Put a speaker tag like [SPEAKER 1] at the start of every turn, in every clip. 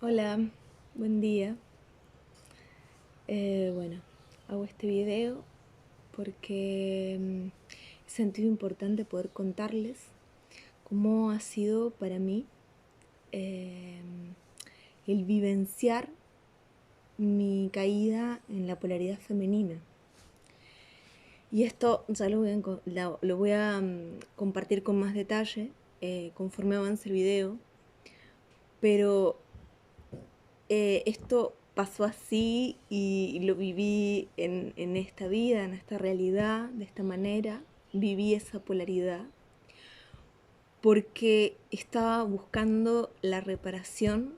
[SPEAKER 1] Hola, buen día. Bueno, hago este video porque he sentido importante poder contarles cómo ha sido para mí eh, el vivenciar mi caída en la polaridad femenina. Y esto ya lo voy a compartir con más detalle conforme avance el video, pero esto pasó así y lo viví en esta vida, en esta realidad, de esta manera. Viví esa polaridad porque estaba buscando la reparación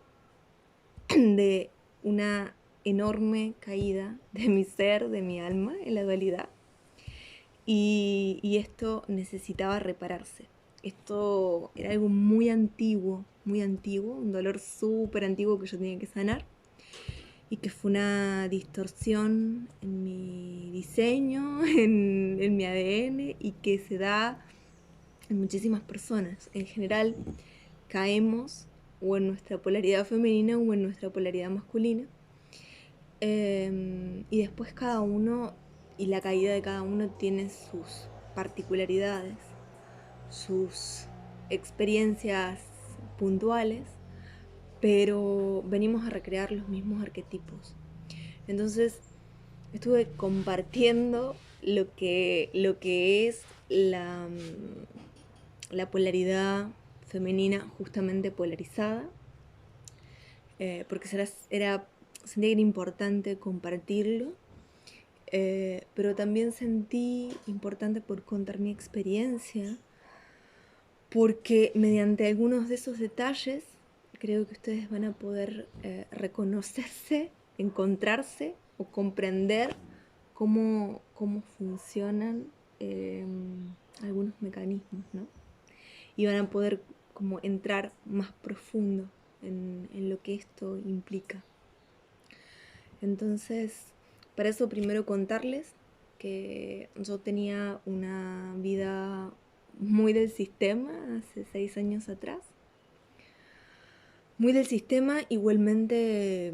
[SPEAKER 1] de una enorme caída de mi ser, de mi alma, en la dualidad. Y esto necesitaba repararse. Esto era algo muy antiguo, un dolor súper antiguo que yo tenía que sanar. Y que fue una distorsión en mi diseño, en mi ADN y que se da en muchísimas personas. En general caemos o en nuestra polaridad femenina o en nuestra polaridad masculina. Y después cada uno y la caída de cada uno tiene sus particularidades, sus experiencias puntuales, pero venimos a recrear los mismos arquetipos. Entonces estuve compartiendo lo que es la polaridad femenina justamente polarizada, porque sentí que era importante compartirlo, pero también sentí importante por contar mi experiencia, porque mediante algunos de esos detalles creo que ustedes van a poder reconocerse, encontrarse o comprender cómo funcionan eh, algunos mecanismos, ¿no? Y van a poder como entrar más profundo en lo que esto implica. Entonces, para eso primero contarles que yo tenía una vida muy del sistema hace 6 años atrás. Muy del sistema, igualmente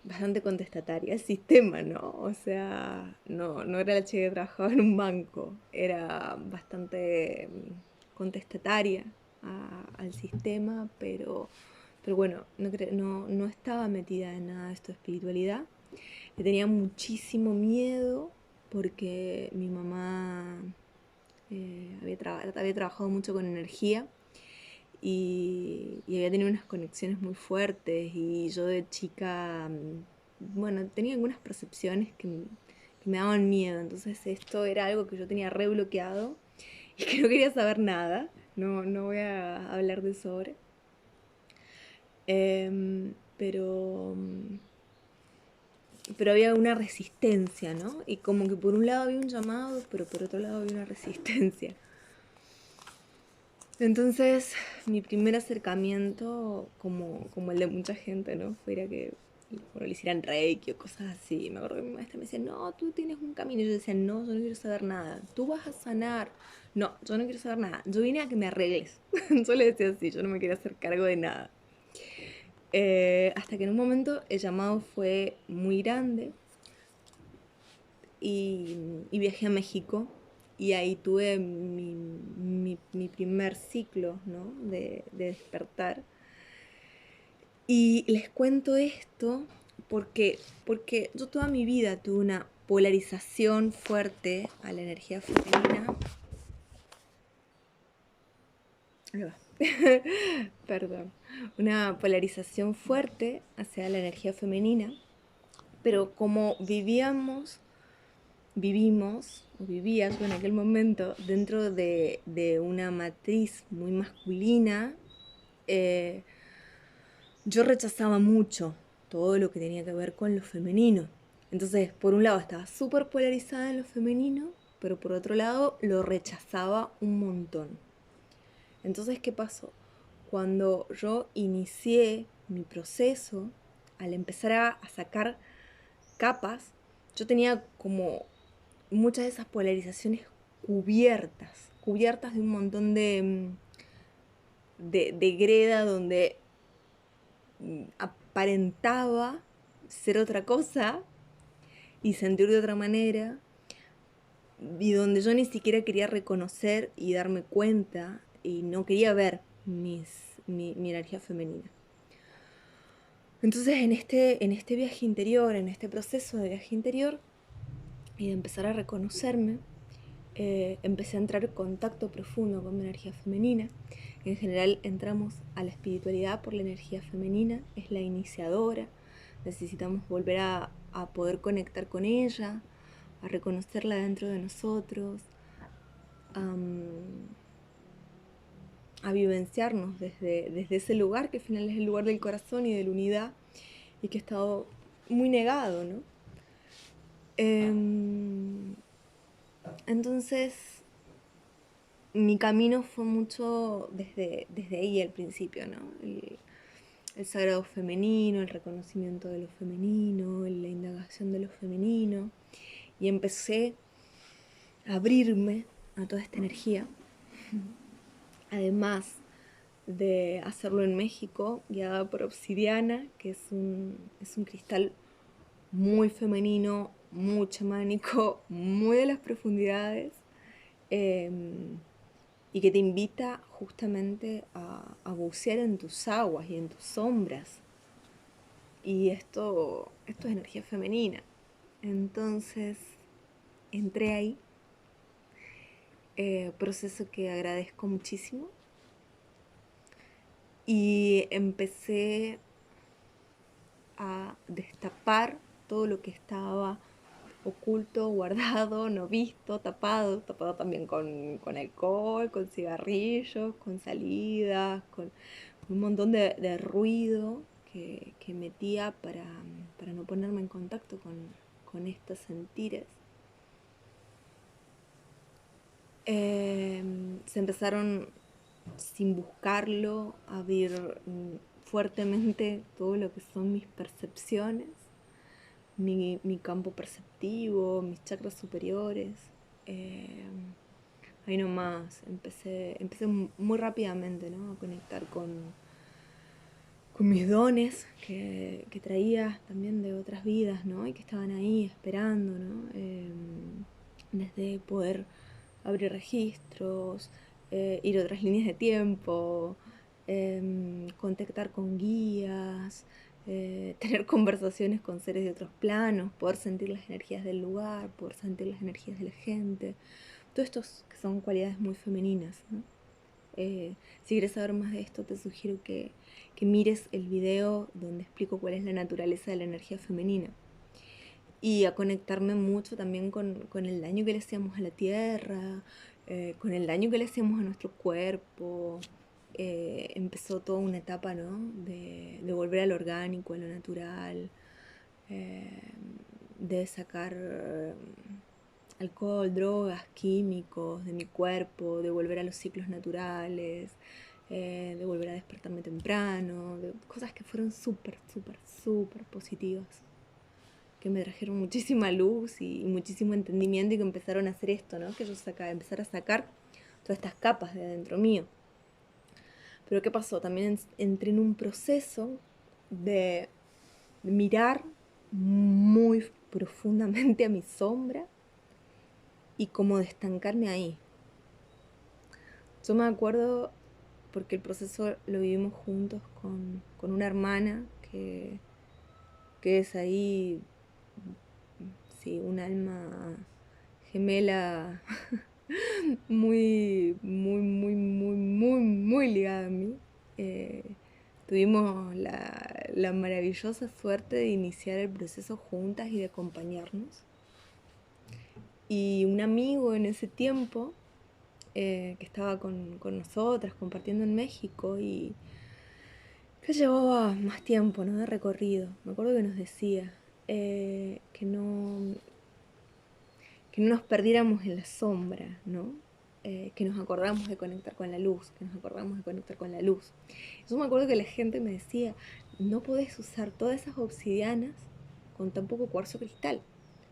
[SPEAKER 1] bastante contestataria el sistema, ¿no? O sea, no era la chica que trabajaba en un banco, era bastante contestataria al sistema, pero bueno, no estaba metida en nada de esto de espiritualidad. Le tenía muchísimo miedo porque mi mamá había trabajado mucho con energía y había tenido unas conexiones muy fuertes y yo de chica, bueno, tenía algunas percepciones que me daban miedo, entonces esto era algo que yo tenía re bloqueado y que no quería saber nada, no voy a hablar de eso ahora. Pero pero había una resistencia, ¿no? Y como que por un lado había un llamado, pero por otro lado había una resistencia. Entonces, mi primer acercamiento, como el de mucha gente, ¿no? Fuera que le hicieran reiki o cosas así. Me acuerdo que mi maestra me decía, no, tú tienes un camino. Y yo decía, no, yo no quiero saber nada. Tú vas a sanar. No, yo no quiero saber nada. Yo vine a que me arregles. Yo le decía así, yo no me quería hacer cargo de nada. Hasta que en un momento el llamado fue muy grande y viajé a México y ahí tuve mi primer ciclo, ¿no? de despertar. Y les cuento esto porque yo toda mi vida tuve una polarización fuerte a la energía femenina. Ahí va. Perdón. Una polarización fuerte hacia la energía femenina, pero como vivías en aquel momento dentro de una matriz muy masculina, eh, yo rechazaba mucho todo lo que tenía que ver con lo femenino. Entonces, por un lado estaba súper polarizada en lo femenino, pero por otro lado lo rechazaba un montón. Entonces, ¿qué pasó? Cuando yo inicié mi proceso, al empezar a sacar capas, yo tenía como muchas de esas polarizaciones cubiertas de un montón de greda donde aparentaba ser otra cosa y sentir de otra manera, y donde yo ni siquiera quería reconocer y darme cuenta y no quería ver mi energía femenina. Entonces en este viaje interior, en este proceso de viaje interior y de empezar a reconocerme, empecé a entrar en contacto profundo con mi energía femenina. En general entramos a la espiritualidad por la energía femenina, es la iniciadora, necesitamos volver a poder conectar con ella, a reconocerla dentro de nosotros, a vivenciarnos desde ese lugar que al final es el lugar del corazón y de la unidad y que ha estado muy negado, ¿no? Entonces mi camino fue mucho desde ahí al principio, ¿no? El sagrado femenino, el reconocimiento de lo femenino, la indagación de lo femenino, y empecé a abrirme a toda esta energía. Además de hacerlo en México, guiada por obsidiana, que es un cristal muy femenino, muy chamánico, muy de las profundidades, y que te invita justamente a bucear en tus aguas y en tus sombras. Y esto es energía femenina. Entonces entré ahí, proceso que agradezco muchísimo, y empecé a destapar todo lo que estaba oculto, guardado, no visto, tapado también con alcohol, con cigarrillos, con salidas, con un montón de ruido que metía para no ponerme en contacto con estos sentires. Se empezaron, sin buscarlo, a abrir fuertemente todo lo que son mis percepciones, mi campo perceptivo, mis chakras superiores. Ahí nomás empecé muy rápidamente, ¿no?, a conectar con mis dones que traía también de otras vidas, ¿no?, y que estaban ahí esperando, ¿no? Desde poder abrir registros, ir a otras líneas de tiempo, contactar con guías, tener conversaciones con seres de otros planos, poder sentir las energías del lugar, poder sentir las energías de la gente. Todo esto que son cualidades muy femeninas, ¿no? Si quieres saber más de esto, te sugiero que mires el video donde explico cuál es la naturaleza de la energía femenina. Y a conectarme mucho también con el daño que le hacíamos a la tierra, con el daño que le hacíamos a nuestro cuerpo. Empezó toda una etapa, ¿no?, de volver al orgánico, a lo natural, de sacar alcohol, drogas, químicos de mi cuerpo, de volver a los ciclos naturales, de volver a despertarme temprano, de cosas que fueron súper positivas, que me trajeron muchísima luz y muchísimo entendimiento, y que empezaron a hacer esto, ¿no?, que yo empezar a sacar todas estas capas de adentro mío. Pero ¿qué pasó? También entré en un proceso de mirar muy profundamente a mi sombra y como de estancarme ahí. Yo me acuerdo, porque el proceso lo vivimos juntos con una hermana que es ahí, sí, un alma gemela muy ligada a mí. Tuvimos la maravillosa suerte de iniciar el proceso juntas y de acompañarnos. Y un amigo en ese tiempo, que estaba con nosotras compartiendo en México, y que llevaba más tiempo, ¿no?, de recorrido. Me acuerdo que nos decía que no nos perdiéramos en la sombra, ¿no? Que nos acordamos de conectar con la luz, Yo me acuerdo que la gente me decía: no podés usar todas esas obsidianas con tan poco cuarzo cristal.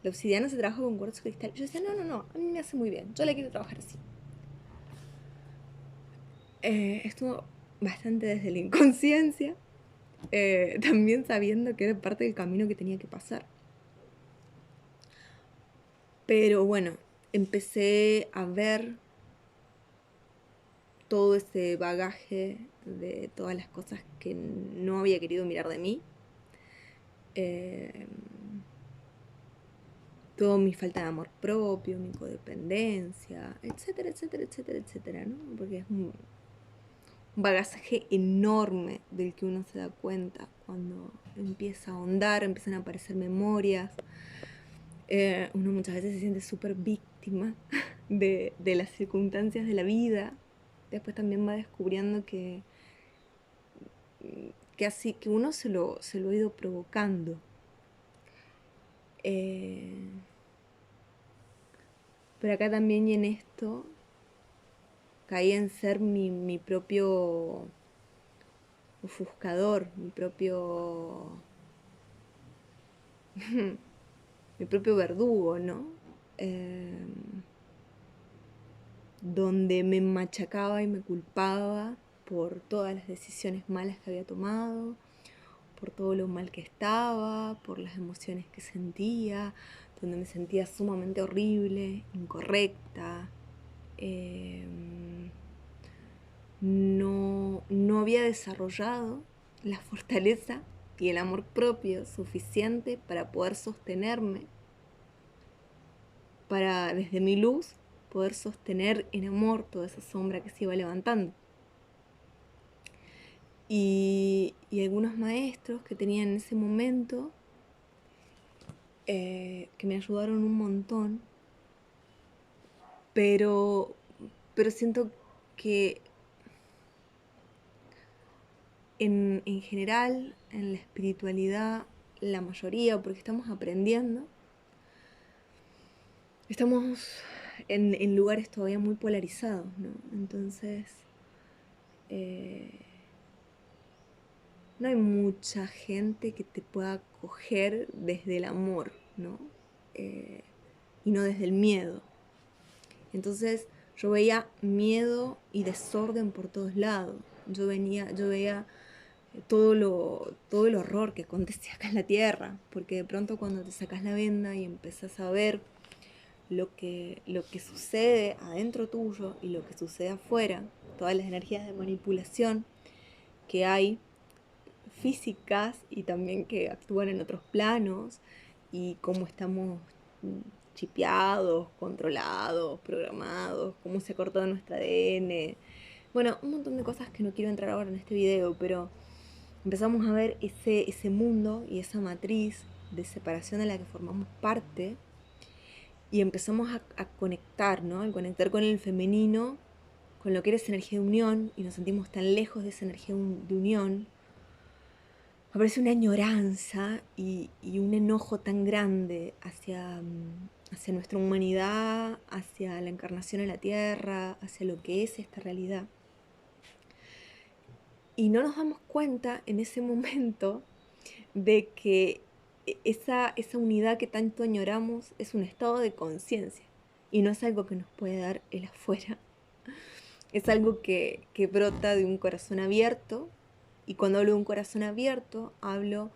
[SPEAKER 1] La obsidiana se trabaja con cuarzo cristal. Yo decía: no, a mí me hace muy bien, yo la quiero trabajar así. Estuvo bastante desde la inconsciencia, también sabiendo que era parte del camino que tenía que pasar. Pero bueno, empecé a ver todo ese bagaje de todas las cosas que no había querido mirar de mí. Toda mi falta de amor propio, mi codependencia, etcétera, etcétera, etcétera, etcétera, ¿no? Porque es un bagaje enorme del que uno se da cuenta cuando empieza a ahondar, empiezan a aparecer memorias. Uno muchas veces se siente súper víctima de las circunstancias de la vida. Después también va descubriendo que así que uno se lo ha ido provocando. Pero acá también y en esto caí en ser mi propio ofuscador, mi propio verdugo, ¿no? Donde me machacaba y me culpaba por todas las decisiones malas que había tomado, por todo lo mal que estaba, por las emociones que sentía, donde me sentía sumamente horrible, incorrecta. No había desarrollado la fortaleza y el amor propio suficiente para poder sostenerme, para desde mi luz poder sostener en amor toda esa sombra que se iba levantando. Y algunos maestros que tenía en ese momento que me ayudaron un montón, pero siento que en general, en la espiritualidad, la mayoría, porque estamos aprendiendo, estamos en lugares todavía muy polarizados, ¿no? Entonces, no hay mucha gente que te pueda acoger desde el amor, ¿no? Y no desde el miedo. Entonces, yo veía miedo y desorden por todos lados. Yo veía todo el horror que acontecía acá en la tierra, porque de pronto cuando te sacas la venda y empezás a ver lo que sucede adentro tuyo y lo que sucede afuera, todas las energías de manipulación que hay, físicas y también que actúan en otros planos, y cómo estamos chipeados, controlados, programados, cómo se ha cortado nuestro ADN. Bueno, un montón de cosas que no quiero entrar ahora en este video, pero empezamos a ver ese mundo y esa matriz de separación de la que formamos parte, y empezamos a conectar, ¿no? Al conectar con el femenino, con lo que era esa energía de unión, y nos sentimos tan lejos de esa energía de unión, aparece una añoranza y un enojo tan grande hacia nuestra humanidad, hacia la encarnación en la tierra, hacia lo que es esta realidad. Y no nos damos cuenta en ese momento de que esa unidad que tanto añoramos es un estado de conciencia y no es algo que nos puede dar el afuera. Es algo que brota de un corazón abierto, y cuando hablo de un corazón abierto, hablo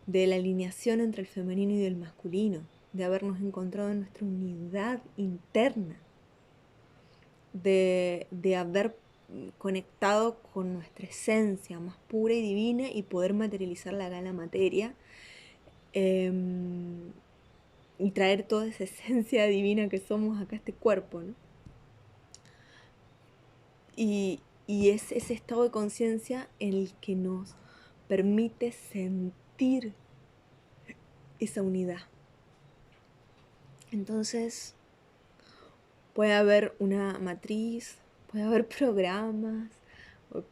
[SPEAKER 1] de la alineación entre el femenino y el masculino, de habernos encontrado en nuestra unidad interna, de haber conectado con nuestra esencia más pura y divina y poder materializarla acá en la materia, y traer toda esa esencia divina que somos acá a este cuerpo, ¿no? Y es ese estado de conciencia en el que nos permite sentir esa unidad. Entonces, puede haber una matriz, puede haber programas,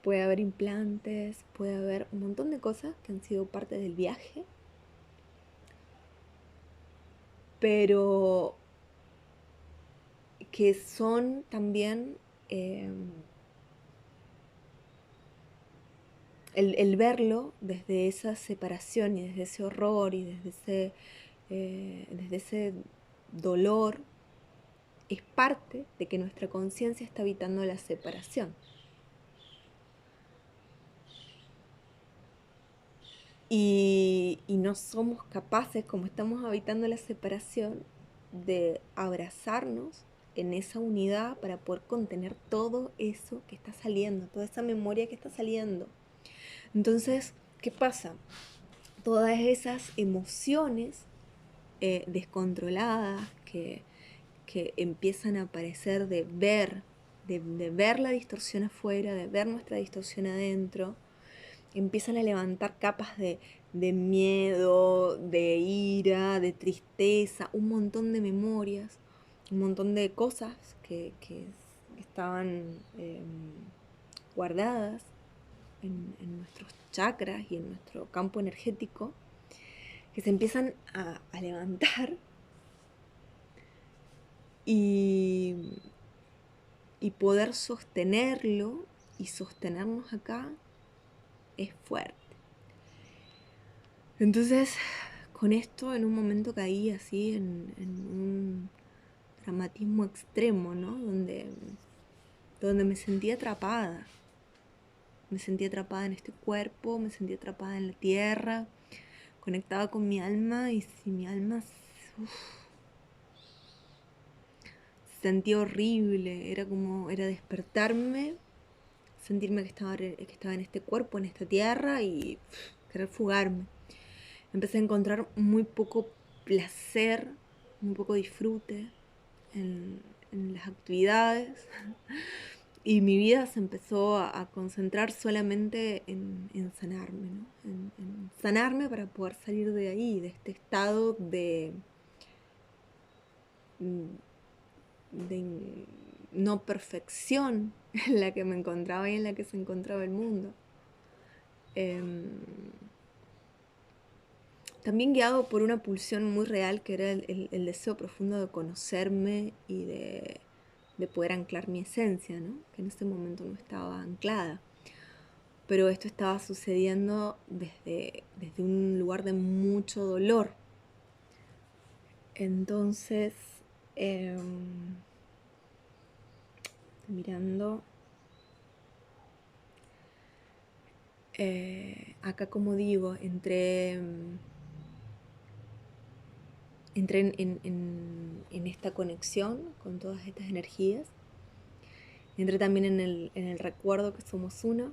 [SPEAKER 1] puede haber implantes, puede haber un montón de cosas que han sido parte del viaje, pero que son también el verlo desde esa separación y desde ese horror y desde ese dolor, es parte de que nuestra conciencia está evitando la separación. Y no somos capaces, como estamos habitando la separación, de abrazarnos en esa unidad para poder contener todo eso que está saliendo, toda esa memoria que está saliendo. Entonces, ¿qué pasa? Todas esas emociones descontroladas que empiezan a aparecer de ver la distorsión afuera, de ver nuestra distorsión adentro, empiezan a levantar capas de miedo, de ira, de tristeza, un montón de memorias, un montón de cosas que estaban guardadas en nuestros chakras y en nuestro campo energético, que se empiezan a levantar y, y poder sostenerlo y sostenernos acá es fuerte. Entonces, con esto en un momento caí así en un dramatismo extremo, ¿no? Donde me sentía atrapada. Me sentía atrapada en este cuerpo, me sentía atrapada en la tierra, conectada con mi alma, y si mi alma uf, se sentía horrible, era despertarme, sentirme que estaba en este cuerpo, en esta tierra, y querer fugarme. Empecé a encontrar muy poco placer, muy poco disfrute en las actividades, y mi vida se empezó a concentrar solamente en sanarme, ¿no? En sanarme para poder salir de ahí, de este estado de no perfección en la que me encontraba y en la que se encontraba el mundo. También guiado por una pulsión muy real, que era el deseo profundo de conocerme y de poder anclar mi esencia, ¿no? Que en ese momento no estaba anclada. Pero esto estaba sucediendo desde un lugar de mucho dolor. Entonces, mirando, acá, como digo, entré en esta conexión con todas estas energías. Entré también en el recuerdo que somos uno.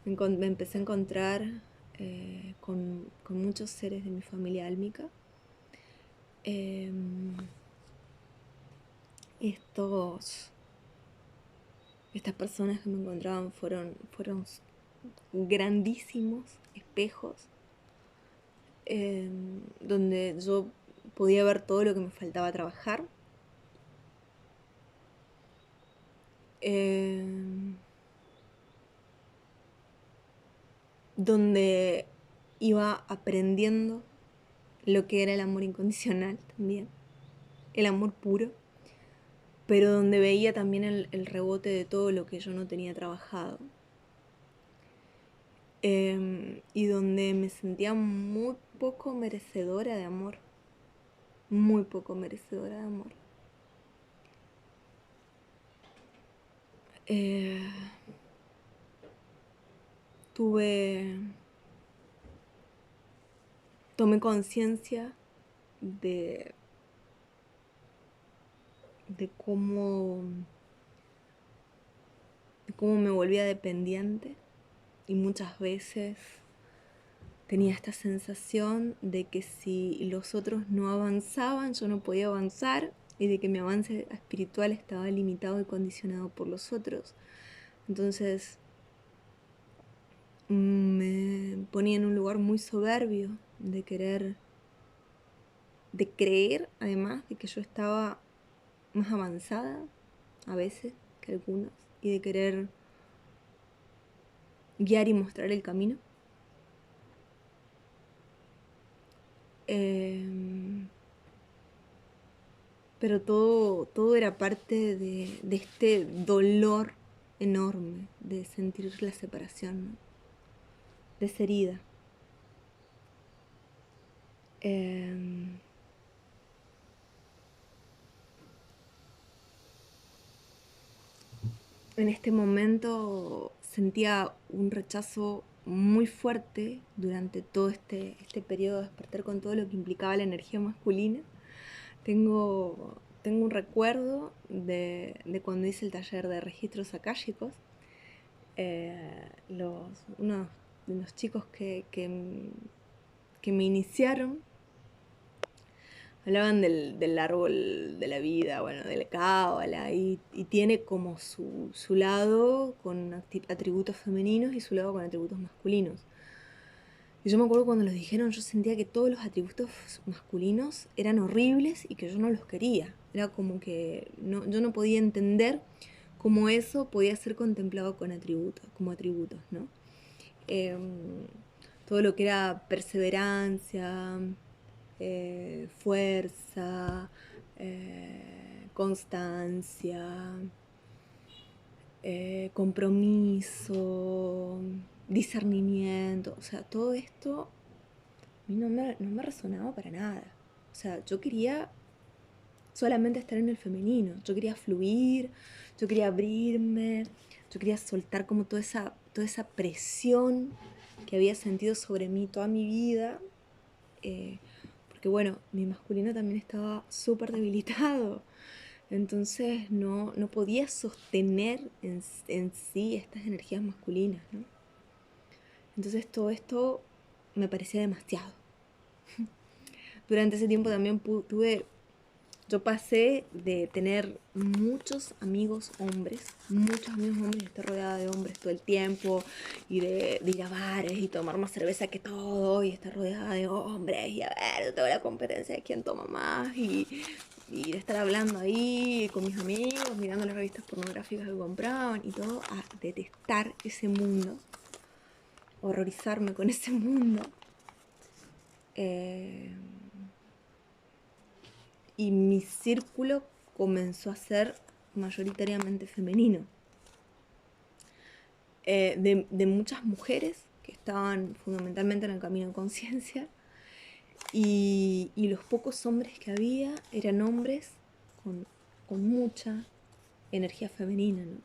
[SPEAKER 1] Me empecé a encontrar con muchos seres de mi familia álmica. Estas personas que me encontraban fueron grandísimos espejos, donde yo podía ver todo lo que me faltaba trabajar. Donde iba aprendiendo lo que era el amor incondicional también, el amor puro, pero donde veía también el rebote de todo lo que yo no tenía trabajado. Y donde me sentía muy poco merecedora de amor, muy poco merecedora de amor. Tomé conciencia de cómo me volvía dependiente, y muchas veces tenía esta sensación de que si los otros no avanzaban, yo no podía avanzar, y de que mi avance espiritual estaba limitado y condicionado por los otros. Entonces me ponía en un lugar muy soberbio de creer además de que yo estaba más avanzada a veces que algunos, y de querer guiar y mostrar el camino. Pero todo era parte de este dolor enorme de sentir la separación, ¿no? De esa herida. En este momento sentía un rechazo muy fuerte durante todo este periodo de despertar con todo lo que implicaba la energía masculina. Tengo un recuerdo de cuando hice el taller de registros akáshicos. Unos de los chicos que me iniciaron hablaban del árbol de la vida, bueno, del cábala, y tiene como su lado con atributos femeninos y su lado con atributos masculinos. Y yo me acuerdo cuando los dijeron, yo sentía que todos los atributos masculinos eran horribles y que yo no los quería. Era como que yo no podía entender cómo eso podía ser contemplado como atributos, ¿no? Todo lo que era perseverancia, fuerza, constancia, compromiso, discernimiento, o sea, todo esto a mí no me resonaba para nada. O sea, yo quería solamente estar en el femenino, yo quería fluir, yo quería abrirme, yo quería soltar como toda esa presión que había sentido sobre mí toda mi vida, porque bueno, mi masculino también estaba súper debilitado, entonces no podía sostener en sí estas energías masculinas, ¿no? Entonces todo esto me parecía demasiado. Durante ese tiempo también yo pasé de tener muchos amigos hombres, y estar rodeada de hombres todo el tiempo, y de ir a bares y tomar más cerveza que todo, y estar rodeada de hombres, y a ver, yo tengo la competencia de quién toma más, y de estar hablando ahí con mis amigos, mirando las revistas pornográficas que compraban, y todo, a detestar ese mundo, horrorizarme con ese mundo. Y mi círculo comenzó a ser mayoritariamente femenino. De muchas mujeres que estaban fundamentalmente en el camino de conciencia, y los pocos hombres que había eran hombres con mucha energía femenina, ¿no?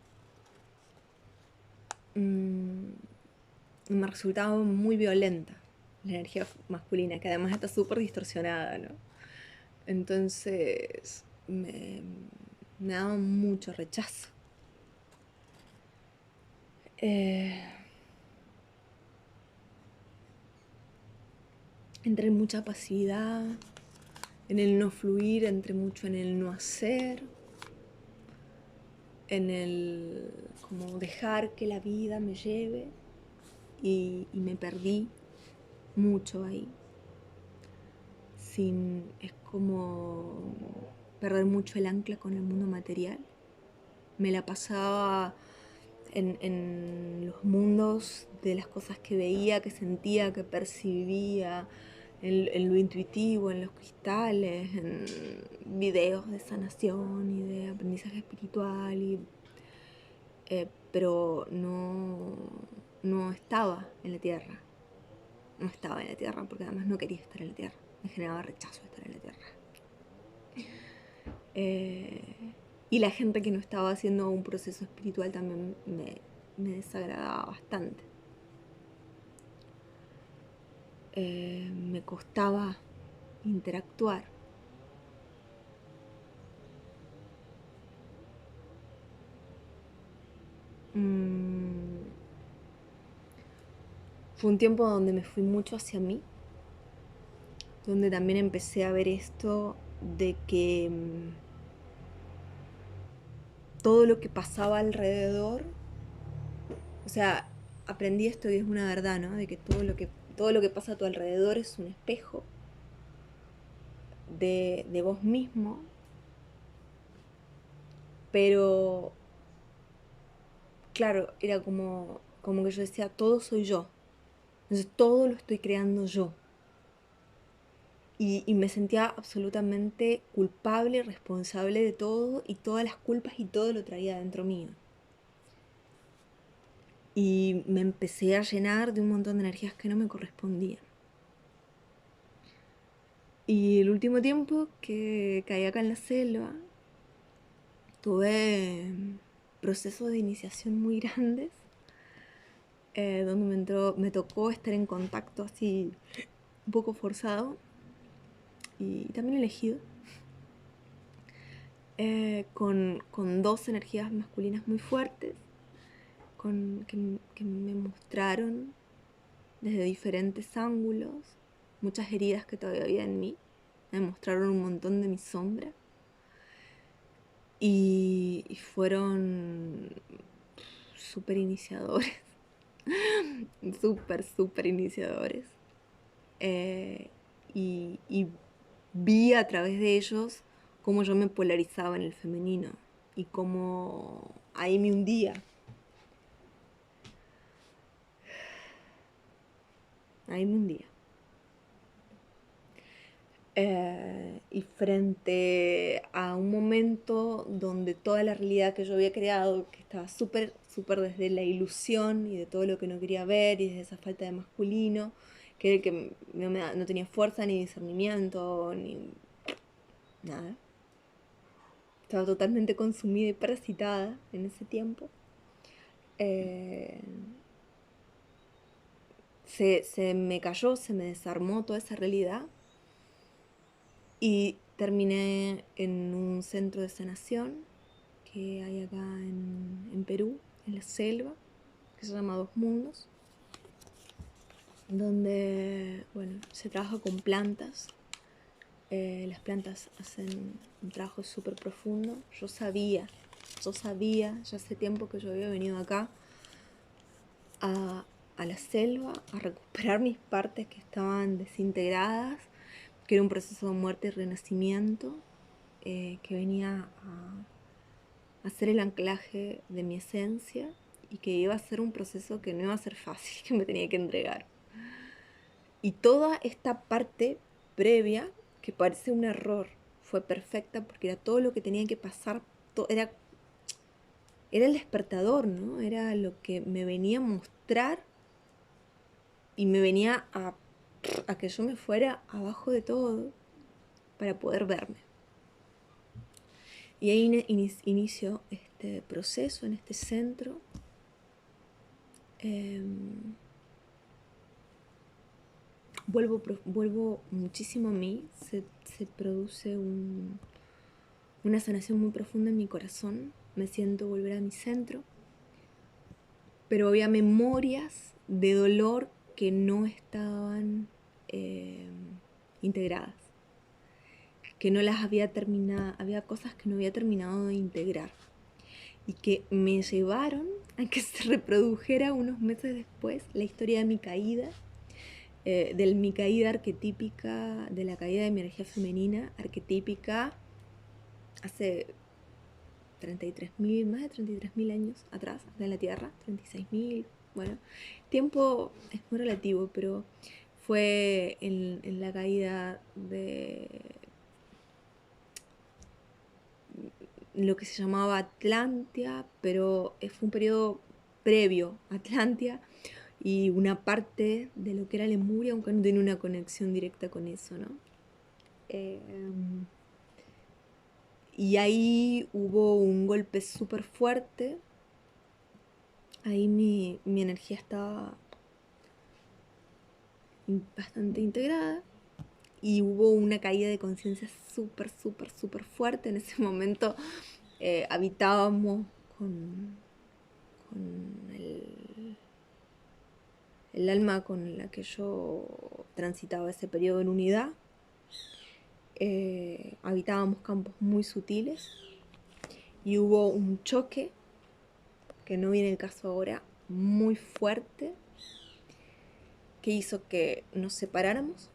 [SPEAKER 1] Me resultaba muy violenta la energía masculina, que además está súper distorsionada, ¿no? Entonces me daba mucho rechazo. Entré en mucha pasividad, en el no fluir, entré mucho en el no hacer, en el como dejar que la vida me lleve, y me perdí mucho ahí. Es como perder mucho el ancla con el mundo material. Me la pasaba en los mundos de las cosas que veía, que sentía, que percibía, en lo intuitivo, en los cristales, en videos de sanación y de aprendizaje espiritual, pero no estaba en la tierra. No estaba en la tierra porque además no quería estar en la tierra. Me generaba rechazo estar en la tierra. Y la gente que no estaba haciendo un proceso espiritual también me desagradaba bastante. Me costaba interactuar. Fue un tiempo donde me fui mucho hacia mí, donde también empecé a ver esto de que todo lo que pasaba alrededor, o sea, aprendí esto y es una verdad, ¿no? De que todo lo que pasa a tu alrededor es un espejo de vos mismo, pero claro, era como que yo decía, todo soy yo, entonces todo lo estoy creando yo. Y me sentía absolutamente culpable, responsable de todo, y todas las culpas y todo lo traía dentro mío. Y me empecé a llenar de un montón de energías que no me correspondían. Y el último tiempo que caí acá en la selva, tuve procesos de iniciación muy grandes, donde me tocó estar en contacto así un poco forzado y también elegido, con dos energías masculinas muy fuertes, que me mostraron desde diferentes ángulos muchas heridas que todavía había en mí, me mostraron un montón de mi sombra y fueron súper iniciadores, súper iniciadores. Y vi a través de ellos cómo yo me polarizaba en el femenino y cómo ahí me hundía. Ahí me hundía. Y frente a un momento donde toda la realidad que yo había creado, que estaba súper desde la ilusión y de todo lo que no quería ver y desde esa falta de masculino, que era el que no tenía fuerza ni discernimiento ni nada. Estaba totalmente consumida y parasitada en ese tiempo. Se me cayó, se me desarmó toda esa realidad y terminé en un centro de sanación que hay acá en Perú, en la selva, que se llama Dos Mundos, donde, bueno, se trabaja con plantas. Las plantas hacen un trabajo súper profundo. Yo sabía, ya hace tiempo que yo había venido acá a la selva, a recuperar mis partes que estaban desintegradas, que era un proceso de muerte y renacimiento, que venía a hacer el anclaje de mi esencia y que iba a ser un proceso que no iba a ser fácil, que me tenía que entregar. Y toda esta parte previa, que parece un error, fue perfecta porque era todo lo que tenía que pasar, era el despertador, ¿no? Era lo que me venía a mostrar y me venía a que yo me fuera abajo de todo para poder verme. Y ahí inicio este proceso en este centro. Vuelvo muchísimo a mí, se produce una sanación muy profunda en mi corazón, me siento volver a mi centro, pero había memorias de dolor que no estaban integradas, que no las había terminado, había cosas que no había terminado de integrar y que me llevaron a que se reprodujera unos meses después la historia de mi caída, de mi caída arquetípica, de la caída de mi energía femenina arquetípica hace 33.000, más de 33.000 años atrás, acá en la Tierra, 36.000, bueno, tiempo es muy relativo, pero fue en la caída de lo que se llamaba Atlantia, pero fue un periodo previo a Atlantia y una parte de lo que era Lemuria, aunque no tiene una conexión directa con eso, ¿no? Y ahí hubo un golpe súper fuerte. Ahí mi energía estaba bastante integrada y hubo una caída de conciencia súper fuerte. En ese momento habitábamos con el alma con la que yo transitaba ese periodo en unidad. Habitábamos campos muy sutiles y hubo un choque, que no viene el caso ahora, muy fuerte, que hizo que nos separáramos,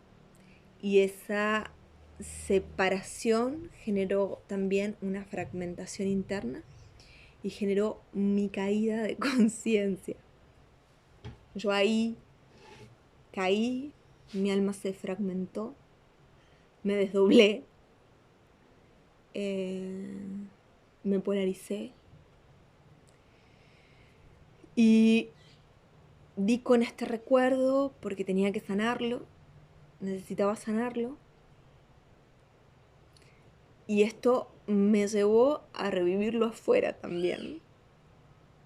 [SPEAKER 1] y esa separación generó también una fragmentación interna y generó mi caída de conciencia. Yo ahí caí, mi alma se fragmentó, me desdoblé, me polaricé y di con este recuerdo porque tenía que sanarlo, necesitaba sanarlo, y esto me llevó a revivirlo afuera también.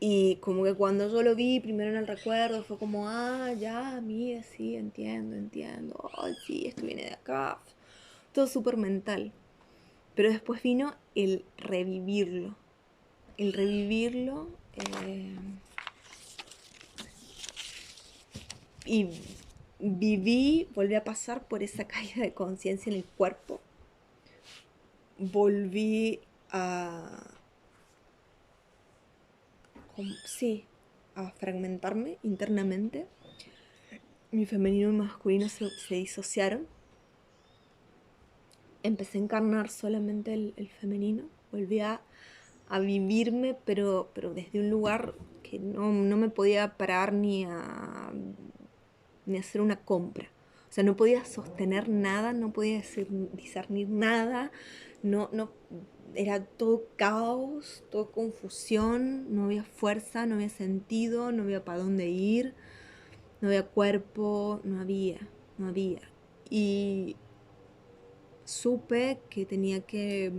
[SPEAKER 1] Y como que cuando yo lo vi primero en el recuerdo fue como, ah, ya, mira, sí, entiendo, ay, sí, esto viene de acá. Todo súper mental. Pero después vino el revivirlo eh, y volví a pasar por esa caída de conciencia en el cuerpo, volví a, sí, a fragmentarme internamente, mi femenino y masculino se disociaron, empecé a encarnar solamente el femenino, volví a vivirme, pero desde un lugar que no me podía parar ni hacer una compra. O sea, no podía sostener nada, no podía discernir nada, no, era todo caos, todo confusión, no había fuerza, no había sentido, no había para dónde ir, no había cuerpo, no había. Y supe que tenía que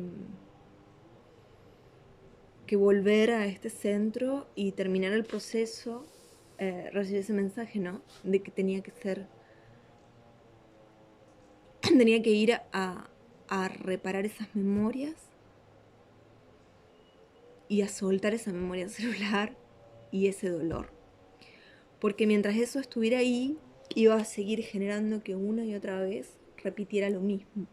[SPEAKER 1] volver a este centro y terminar el proceso, recibí ese mensaje, ¿no? De que tenía que ir a reparar esas memorias y a soltar esa memoria celular y ese dolor. Porque mientras eso estuviera ahí, iba a seguir generando que una y otra vez repitiera lo mismo.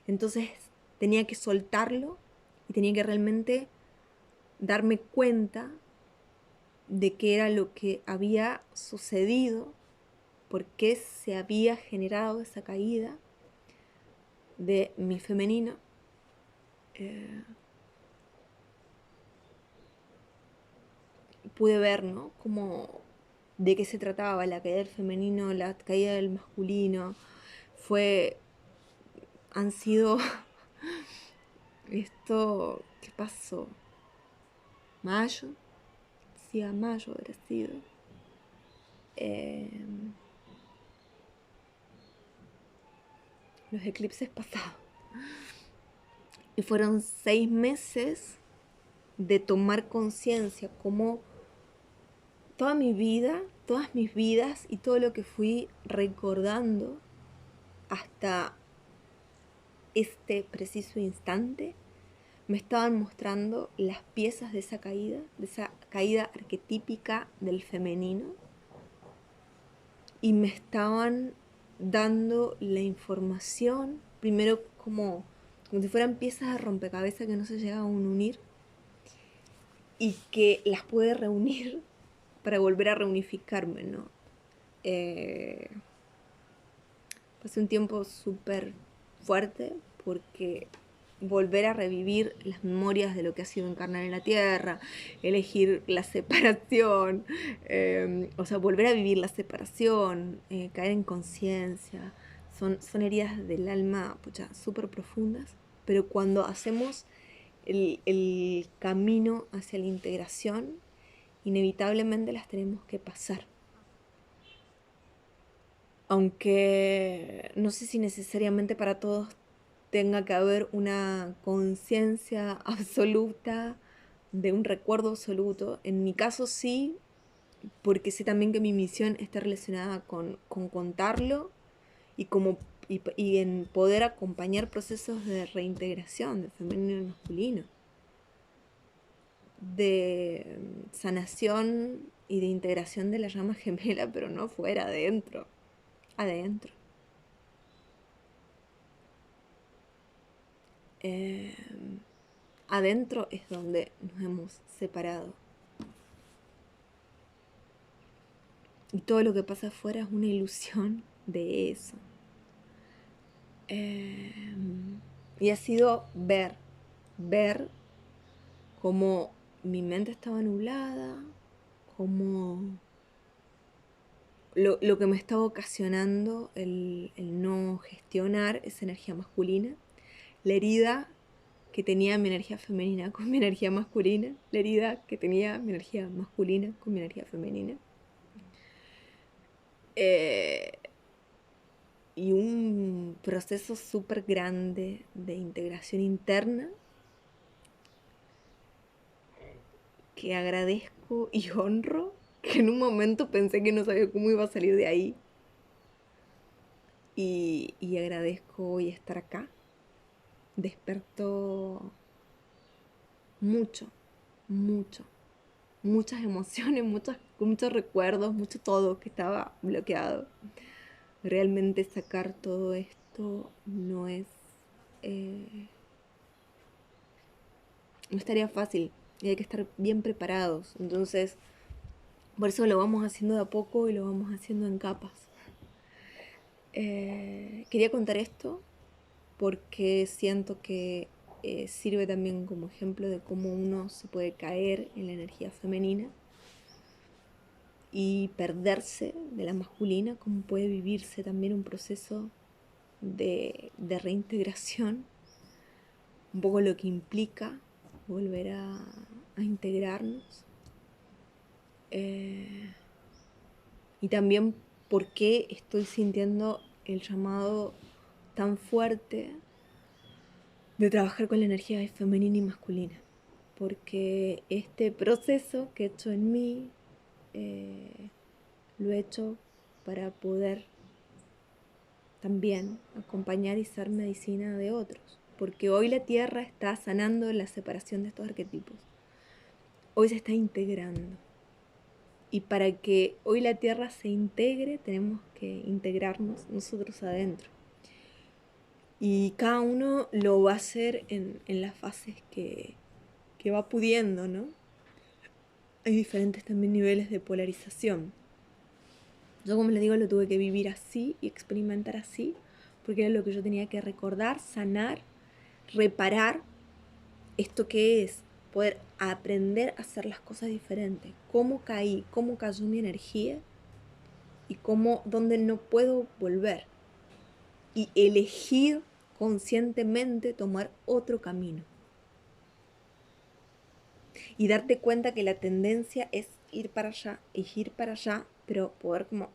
[SPEAKER 1] Entonces tenía que soltarlo y tenía que realmente darme cuenta de qué era lo que había sucedido, por qué se había generado esa caída de mi femenino. Pude ver, ¿no? Como de qué se trataba la caída del femenino, la caída del masculino. Han sido esto, ¿qué pasó? Mayo, sí, a mayo habrá sido. Eh, los eclipses pasados. Y fueron 6 meses de tomar conciencia, como toda mi vida, todas mis vidas y todo lo que fui recordando hasta este preciso instante, me estaban mostrando las piezas de esa caída arquetípica del femenino, y me estaban dando la información, primero como si fueran piezas de rompecabezas que no se llegaban a unir y que las pude reunir para volver a reunificarme, ¿no? Pasé un tiempo súper fuerte porque volver a revivir las memorias de lo que ha sido encarnar en la tierra, elegir la separación, o sea, volver a vivir la separación, caer en conciencia, son heridas del alma, pucha, súper profundas, pero cuando hacemos el camino hacia la integración, inevitablemente las tenemos que pasar. Aunque no sé si necesariamente para todos tenga que haber una conciencia absoluta de un recuerdo absoluto. En mi caso sí, porque sé también que mi misión está relacionada con contarlo y, y en poder acompañar procesos de reintegración de femenino y masculino, de sanación y de integración de la llama gemela, pero no fuera, adentro. Adentro. Eh, Adentro es donde nos hemos separado. Y todo lo que pasa afuera es una ilusión de eso. Y ha sido ver cómo mi mente estaba nublada, cómo lo que me estaba ocasionando el no gestionar esa energía masculina, la herida que tenía mi energía femenina con mi energía masculina, la herida que tenía mi energía masculina con mi energía femenina. Y un proceso súper grande de integración interna que agradezco y honro, que en un momento pensé que no sabía cómo iba a salir de ahí. Y agradezco hoy estar acá. Despertó mucho, mucho, muchas emociones, muchos recuerdos, mucho todo que estaba bloqueado. Realmente sacar todo esto no es... no estaría fácil y hay que estar bien preparados. Entonces, por eso lo vamos haciendo de a poco y lo vamos haciendo en capas. Quería contar esto porque siento que sirve también como ejemplo de cómo uno se puede caer en la energía femenina y perderse de la masculina, cómo puede vivirse también un proceso de reintegración, un poco lo que implica volver a integrarnos. Y también por qué estoy sintiendo el llamado tan fuerte de trabajar con la energía femenina y masculina. Porque este proceso que he hecho en mí, lo he hecho para poder también acompañar y ser medicina de otros. Porque hoy la Tierra está sanando la separación de estos arquetipos. Hoy se está integrando. Y para que hoy la Tierra se integre, tenemos que integrarnos nosotros adentro. Y cada uno lo va a hacer en las fases que va pudiendo, ¿no? Hay diferentes también niveles de polarización. Yo, como les digo, lo tuve que vivir así y experimentar así, porque era lo que yo tenía que recordar, sanar, reparar esto que es poder aprender a hacer las cosas diferentes. Cómo caí, cómo cayó mi energía y cómo, dónde no puedo volver. Y elegir conscientemente tomar otro camino. Y darte cuenta que la tendencia es ir para allá, pero poder como,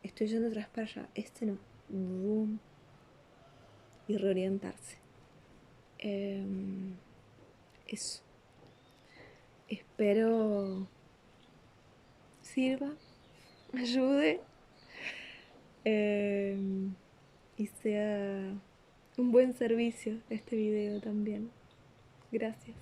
[SPEAKER 1] estoy yendo atrás para allá, no, boom, y reorientarse. Eso. Espero sirva, ayude y sea un buen servicio este video también. Gracias.